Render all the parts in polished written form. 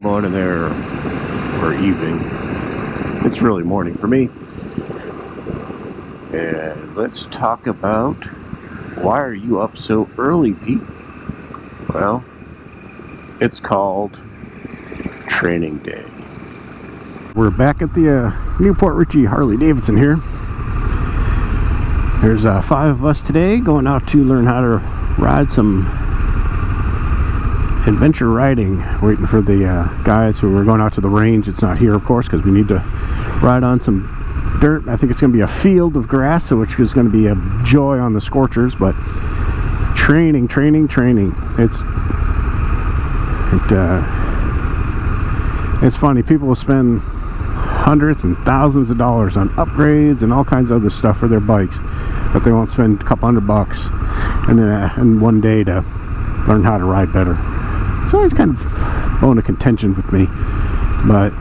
Morning there, or evening. It's really morning for me. And let's talk about why are you up so early, Pete? Well, it's called training day. We're back at the Newport Ritchie Harley Davidson here. There's 5 of us today going out to learn how to ride some adventure riding, waiting for the guys who are going out to the range. It's not here, of course, because we need to ride on some dirt. I think it's going to be a field of grass, which is going to be a joy on the scorchers. But training. It's funny. People will spend hundreds and thousands of dollars on upgrades and all kinds of other stuff for their bikes, but they won't spend a couple $100 in one day to learn how to ride better. It's always kind of bone of contention with me, but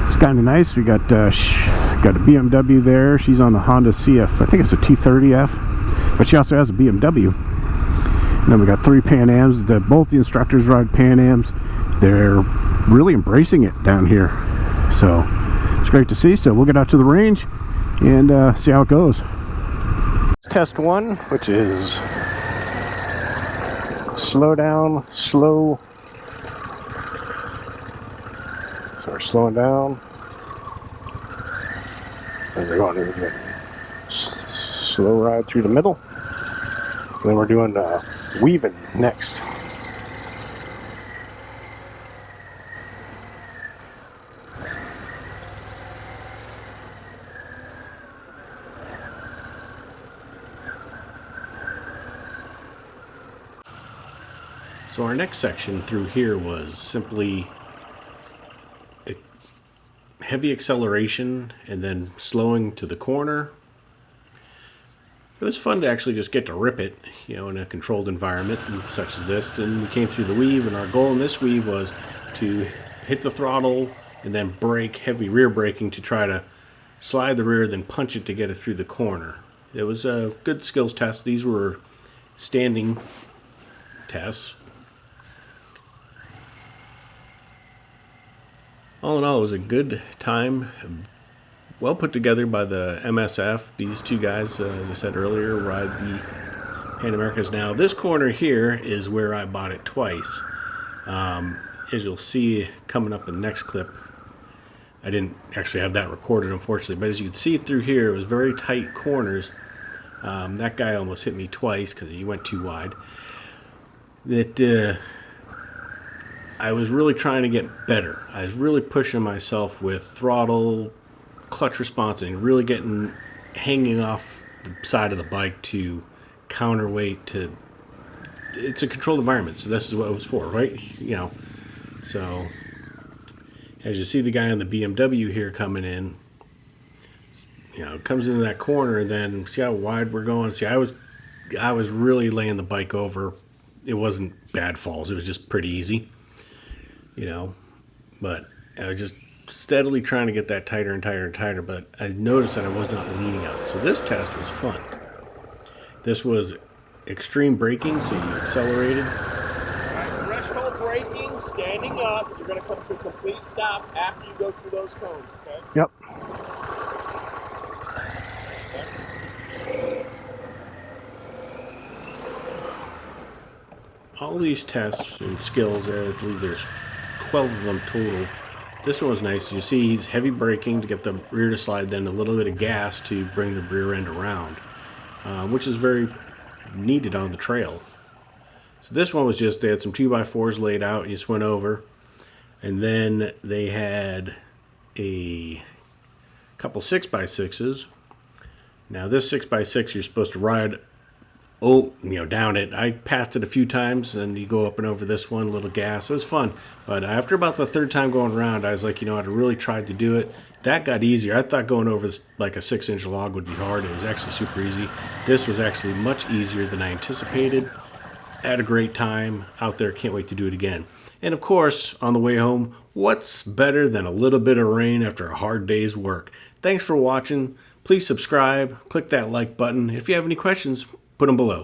it's kind of nice. We got a BMW there. She's on the Honda CF. I think it's a T30F, but she also has a BMW. And then we got 3 Pan Ams. Both the instructors ride Pan Ams. They're really embracing it down here, so it's great to see. So we'll get out to the range and see how it goes. Let's test one, which is slow down, slow. So we're slowing down. And we're going to get slow ride through the middle. And then we're doing weaving next. So our next section through here was simply heavy acceleration and then slowing to the corner. It was fun to actually just get to rip it, in a controlled environment such as this. Then we came through the weave, and our goal in this weave was to hit the throttle and then brake, heavy rear braking to try to slide the rear, then punch it to get it through the corner. It was a good skills test. These were standing tests. All in all, it was a good time, well put together by the MSF. These 2 guys, as I said earlier, ride the Pan Americas. Now, this corner here is where I bought it twice. As you'll see coming up in the next clip, I didn't actually have that recorded, unfortunately, but as you can see through here, it was very tight corners. That guy almost hit me twice because he went too wide. I was really trying to get better. I was really pushing myself with throttle, clutch response, and really hanging off the side of the bike to counterweight to. It's a controlled environment, so this is what it was for, right? So as you see the guy on the BMW here coming in, comes into that corner, and then see how wide we're going. See, I was really laying the bike over. It wasn't bad falls. It was just pretty easy. But I was just steadily trying to get that tighter and tighter and tighter, but I noticed that I was not leaning out. So this test was fun. This was extreme braking, so you accelerated. All right, threshold braking, standing up. You're going to come to a complete stop after you go through those cones, okay? Yep. Okay. All these tests and skills, I believe there's 12 of them total. This one was nice. You see heavy braking to get the rear to slide, then a little bit of gas to bring the rear end around, which is very needed on the trail. So this one was just, they had some 2x4s laid out, you just went over, and then they had a couple 6x6s. Now this 6x6 you're supposed to ride down it. I passed it a few times, and you go up and over this one, little gas. It was fun. But after about the 3rd time going around, I was like, I really tried to do it. That got easier. I thought going over like a 6-inch log would be hard. It was actually super easy. This was actually much easier than I anticipated. I had a great time out there. Can't wait to do it again. And of course, on the way home, what's better than a little bit of rain after a hard day's work? Thanks for watching. Please subscribe. Click that like button. If you have any questions, put them below.